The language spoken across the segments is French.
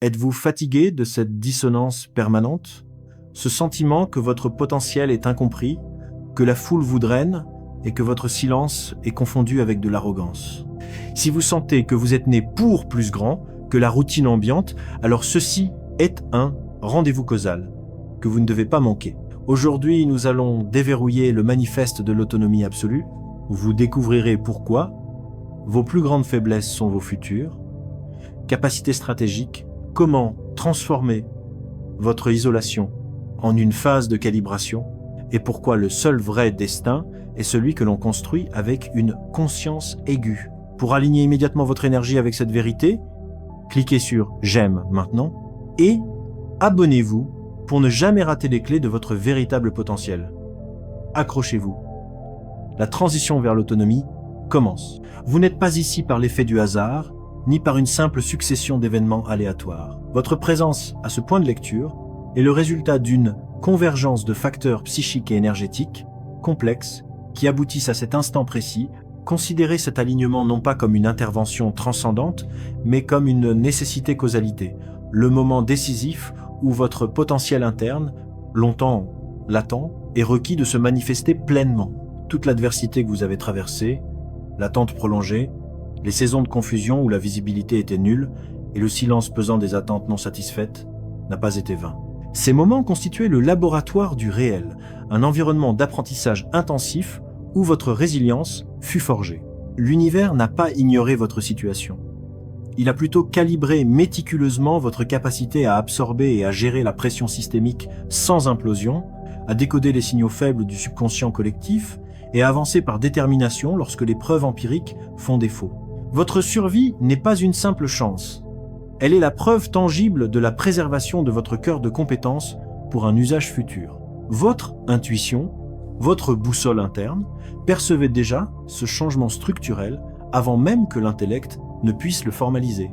Êtes-vous fatigué de cette dissonance permanente? Ce sentiment que votre potentiel est incompris, que la foule vous draine et que votre silence est confondu avec de l'arrogance. Si vous sentez que vous êtes né pour plus grand que la routine ambiante, alors ceci est un rendez-vous causal que vous ne devez pas manquer. Aujourd'hui, nous allons déverrouiller le manifeste de l'autonomie absolue, où vous découvrirez pourquoi vos plus grandes faiblesses sont vos futurs, capacités stratégiques, comment transformer votre isolation en une phase de calibration et pourquoi le seul vrai destin est celui que l'on construit avec une conscience aiguë. Pour aligner immédiatement votre énergie avec cette vérité, cliquez sur « J'aime » maintenant et abonnez-vous pour ne jamais rater les clés de votre véritable potentiel. Accrochez-vous. La transition vers l'autonomie commence. Vous n'êtes pas ici par l'effet du hasard, ni par une simple succession d'événements aléatoires. Votre présence à ce point de lecture est le résultat d'une convergence de facteurs psychiques et énergétiques complexes qui aboutissent à cet instant précis. Considérez cet alignement non pas comme une intervention transcendante, mais comme une nécessité-causalité, le moment décisif où votre potentiel interne, longtemps latent, est requis de se manifester pleinement. Toute l'adversité que vous avez traversée, l'attente prolongée, les saisons de confusion où la visibilité était nulle et le silence pesant des attentes non satisfaites n'a pas été vain. Ces moments constituaient le laboratoire du réel, un environnement d'apprentissage intensif où votre résilience fut forgée. L'univers n'a pas ignoré votre situation. Il a plutôt calibré méticuleusement votre capacité à absorber et à gérer la pression systémique sans implosion, à décoder les signaux faibles du subconscient collectif et à avancer par détermination lorsque les preuves empiriques font défaut. Votre survie n'est pas une simple chance. Elle est la preuve tangible de la préservation de votre cœur de compétences pour un usage futur. Votre intuition, votre boussole interne, percevait déjà ce changement structurel avant même que l'intellect ne puisse le formaliser.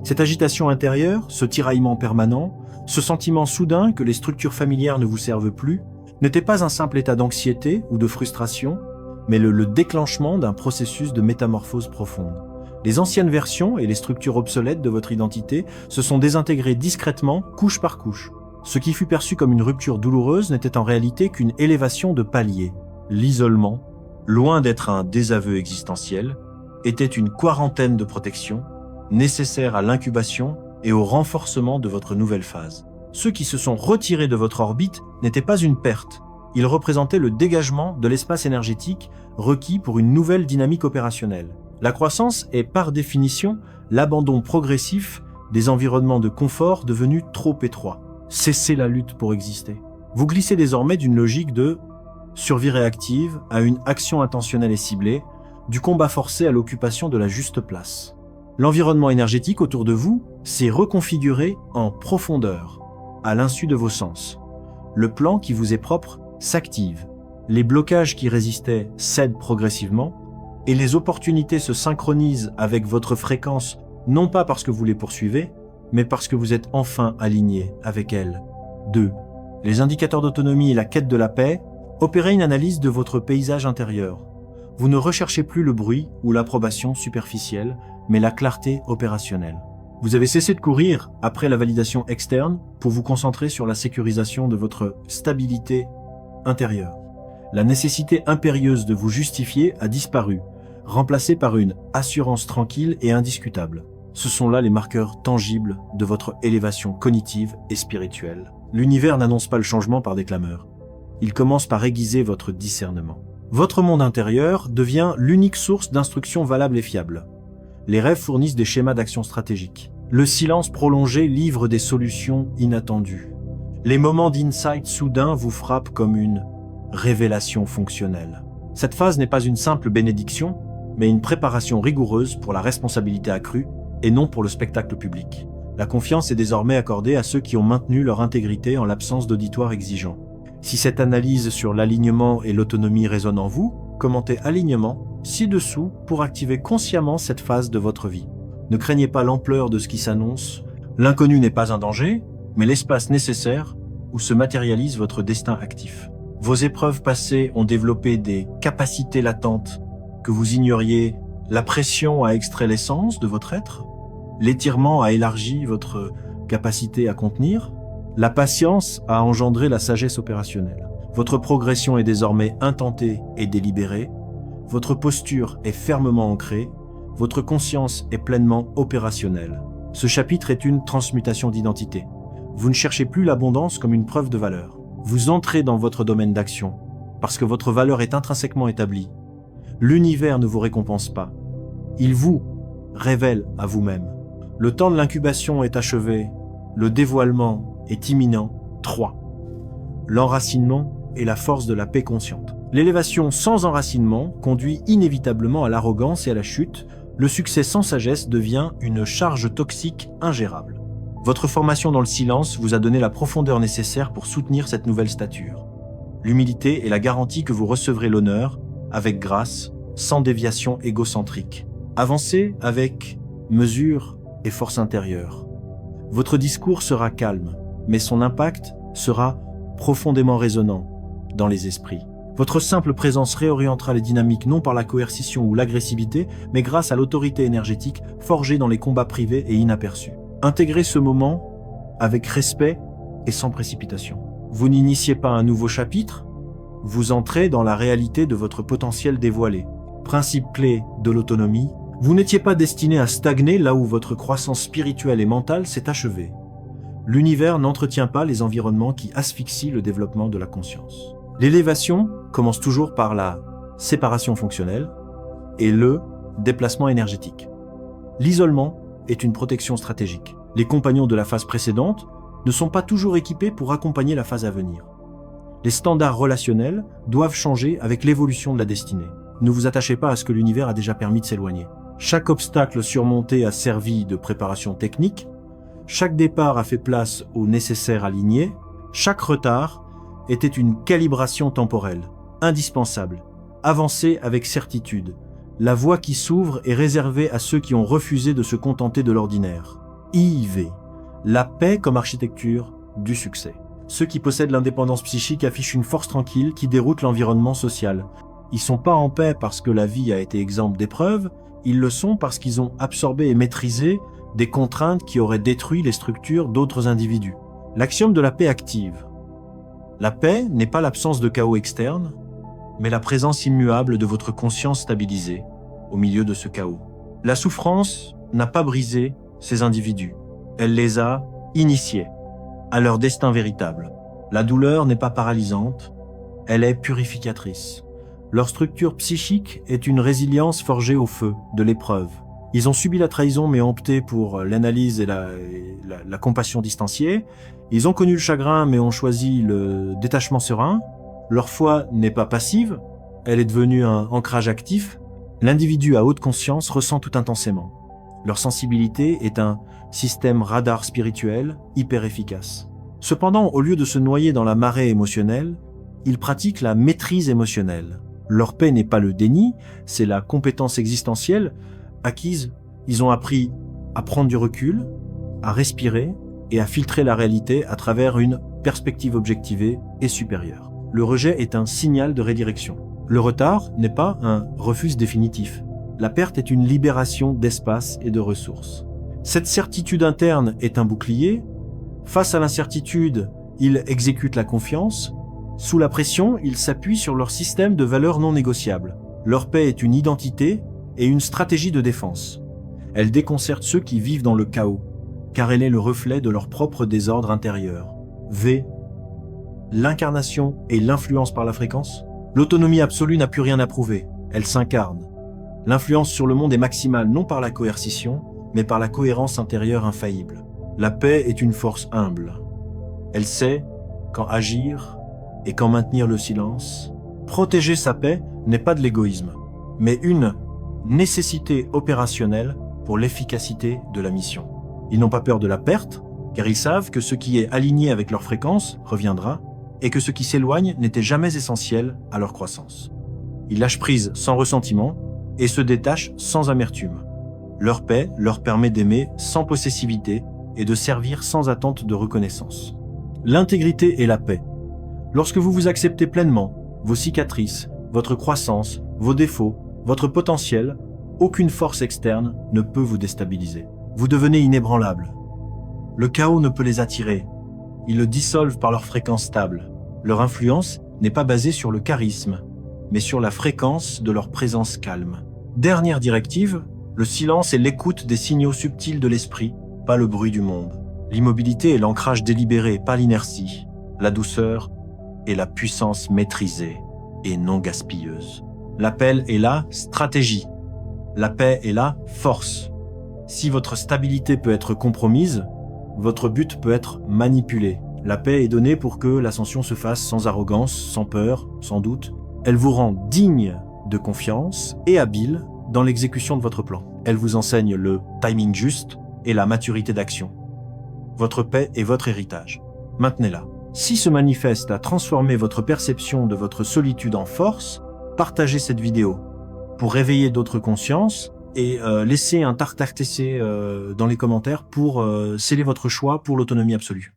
Cette agitation intérieure, ce tiraillement permanent, ce sentiment soudain que les structures familières ne vous servent plus, n'était pas un simple état d'anxiété ou de frustration, mais le déclenchement d'un processus de métamorphose profonde. Les anciennes versions et les structures obsolètes de votre identité se sont désintégrées discrètement, couche par couche. Ce qui fut perçu comme une rupture douloureuse n'était en réalité qu'une élévation de palier. L'isolement, loin d'être un désaveu existentiel, était une quarantaine de protection, nécessaire à l'incubation et au renforcement de votre nouvelle phase. Ceux qui se sont retirés de votre orbite n'étaient pas une perte, ils représentaient le dégagement de l'espace énergétique requis pour une nouvelle dynamique opérationnelle. La croissance est par définition l'abandon progressif des environnements de confort devenus trop étroits. Cessez la lutte pour exister. Vous glissez désormais d'une logique de survie réactive à une action intentionnelle et ciblée, du combat forcé à l'occupation de la juste place. L'environnement énergétique autour de vous s'est reconfiguré en profondeur, à l'insu de vos sens. Le plan qui vous est propre s'active. Les blocages qui résistaient cèdent progressivement et les opportunités se synchronisent avec votre fréquence, non pas parce que vous les poursuivez, mais parce que vous êtes enfin aligné avec elles. 2. Les indicateurs d'autonomie et la quête de la paix, opérez une analyse de votre paysage intérieur. Vous ne recherchez plus le bruit ou l'approbation superficielle, mais la clarté opérationnelle. Vous avez cessé de courir après la validation externe pour vous concentrer sur la sécurisation de votre stabilité intérieure. La nécessité impérieuse de vous justifier a disparu, remplacée par une assurance tranquille et indiscutable. Ce sont là les marqueurs tangibles de votre élévation cognitive et spirituelle. L'univers n'annonce pas le changement par des clameurs. Il commence par aiguiser votre discernement. Votre monde intérieur devient l'unique source d'instructions valables et fiables. Les rêves fournissent des schémas d'action stratégiques. Le silence prolongé livre des solutions inattendues. Les moments d'insight soudain vous frappent comme une révélation fonctionnelle. Cette phase n'est pas une simple bénédiction, mais une préparation rigoureuse pour la responsabilité accrue et non pour le spectacle public. La confiance est désormais accordée à ceux qui ont maintenu leur intégrité en l'absence d'auditoire exigeant. Si cette analyse sur l'alignement et l'autonomie résonne en vous, commentez alignement ci-dessous pour activer consciemment cette phase de votre vie. Ne craignez pas l'ampleur de ce qui s'annonce. L'inconnu n'est pas un danger, mais l'espace nécessaire où se matérialise votre destin actif. Vos épreuves passées ont développé des capacités latentes que vous ignoriez. La pression a extrait l'essence de votre être. L'étirement a élargi votre capacité à contenir. La patience a engendré la sagesse opérationnelle. Votre progression est désormais intentée et délibérée. Votre posture est fermement ancrée. Votre conscience est pleinement opérationnelle. Ce chapitre est une transmutation d'identité. Vous ne cherchez plus l'abondance comme une preuve de valeur. Vous entrez dans votre domaine d'action parce que votre valeur est intrinsèquement établie. L'univers ne vous récompense pas. Il vous révèle à vous-même. Le temps de l'incubation est achevé. Le dévoilement est imminent. 3. L'enracinement est la force de la paix consciente. L'élévation sans enracinement conduit inévitablement à l'arrogance et à la chute. Le succès sans sagesse devient une charge toxique ingérable. Votre formation dans le silence vous a donné la profondeur nécessaire pour soutenir cette nouvelle stature. L'humilité est la garantie que vous recevrez l'honneur, avec grâce, sans déviation égocentrique. Avancez avec mesure et force intérieure. Votre discours sera calme, mais son impact sera profondément résonnant dans les esprits. Votre simple présence réorientera les dynamiques non par la coercition ou l'agressivité, mais grâce à l'autorité énergétique forgée dans les combats privés et inaperçus. Intégrez ce moment avec respect et sans précipitation. Vous n'initiez pas un nouveau chapitre, vous entrez dans la réalité de votre potentiel dévoilé. Principe clé de l'autonomie, vous n'étiez pas destiné à stagner là où votre croissance spirituelle et mentale s'est achevée. L'univers n'entretient pas les environnements qui asphyxient le développement de la conscience. L'élévation commence toujours par la séparation fonctionnelle et le déplacement énergétique. L'isolement est une protection stratégique. Les compagnons de la phase précédente ne sont pas toujours équipés pour accompagner la phase à venir. Les standards relationnels doivent changer avec l'évolution de la destinée. Ne vous attachez pas à ce que l'univers a déjà permis de s'éloigner. Chaque obstacle surmonté a servi de préparation technique, chaque départ a fait place au nécessaire aligné, chaque retard était une calibration temporelle, indispensable. Avancez avec certitude. La voie qui s'ouvre est réservée à ceux qui ont refusé de se contenter de l'ordinaire. IIV. La paix comme architecture du succès. Ceux qui possèdent l'indépendance psychique affichent une force tranquille qui déroute l'environnement social. Ils sont pas en paix parce que la vie a été exempte d'épreuves, ils le sont parce qu'ils ont absorbé et maîtrisé des contraintes qui auraient détruit les structures d'autres individus. L'axiome de la paix active. La paix n'est pas l'absence de chaos externe, mais la présence immuable de votre conscience stabilisée au milieu de ce chaos. La souffrance n'a pas brisé ces individus, elle les a initiés à leur destin véritable. La douleur n'est pas paralysante, elle est purificatrice. Leur structure psychique est une résilience forgée au feu de l'épreuve. Ils ont subi la trahison mais ont opté pour l'analyse et la compassion distanciée. Ils ont connu le chagrin mais ont choisi le détachement serein. Leur foi n'est pas passive, elle est devenue un ancrage actif. L'individu à haute conscience ressent tout intensément. Leur sensibilité est un système radar spirituel hyper efficace. Cependant, au lieu de se noyer dans la marée émotionnelle, ils pratiquent la maîtrise émotionnelle. Leur paix n'est pas le déni, c'est la compétence existentielle acquise. Ils ont appris à prendre du recul, à respirer et à filtrer la réalité à travers une perspective objectivée et supérieure. Le rejet est un signal de redirection. Le retard n'est pas un refus définitif. La perte est une libération d'espace et de ressources. Cette certitude interne est un bouclier. Face à l'incertitude, ils exécutent la confiance. Sous la pression, ils s'appuient sur leur système de valeurs non négociables. Leur paix est une identité et une stratégie de défense. Elle déconcerte ceux qui vivent dans le chaos, car elle est le reflet de leur propre désordre intérieur. V. L'incarnation et l'influence par la fréquence. L'autonomie absolue n'a plus rien à prouver, elle s'incarne. L'influence sur le monde est maximale non par la coercition, mais par la cohérence intérieure infaillible. La paix est une force humble. Elle sait quand agir et quand maintenir le silence. Protéger sa paix n'est pas de l'égoïsme, mais une nécessité opérationnelle pour l'efficacité de la mission. Ils n'ont pas peur de la perte, car ils savent que ce qui est aligné avec leur fréquence reviendra, et que ce qui s'éloigne n'était jamais essentiel à leur croissance. Ils lâchent prise sans ressentiment et se détachent sans amertume. Leur paix leur permet d'aimer sans possessivité et de servir sans attente de reconnaissance. L'intégrité et la paix. Lorsque vous vous acceptez pleinement, vos cicatrices, votre croissance, vos défauts, votre potentiel, aucune force externe ne peut vous déstabiliser. Vous devenez inébranlable. Le chaos ne peut les attirer. Ils le dissolvent par leur fréquence stable. Leur influence n'est pas basée sur le charisme, mais sur la fréquence de leur présence calme. Dernière directive, le silence est l'écoute des signaux subtils de l'esprit, pas le bruit du monde. L'immobilité est l'ancrage délibéré, pas l'inertie. La douceur est la puissance maîtrisée et non gaspilleuse. L'appel est la stratégie. La paix est la force. Si votre stabilité peut être compromise, votre but peut être manipulé. La paix est donnée pour que l'ascension se fasse sans arrogance, sans peur, sans doute. Elle vous rend digne de confiance et habile dans l'exécution de votre plan. Elle vous enseigne le timing juste et la maturité d'action. Votre paix est votre héritage. Maintenez-la. Si ce manifeste a transformé votre perception de votre solitude en force, partagez cette vidéo pour réveiller d'autres consciences et laissez un tartare TC dans les commentaires pour sceller votre choix pour l'autonomie absolue.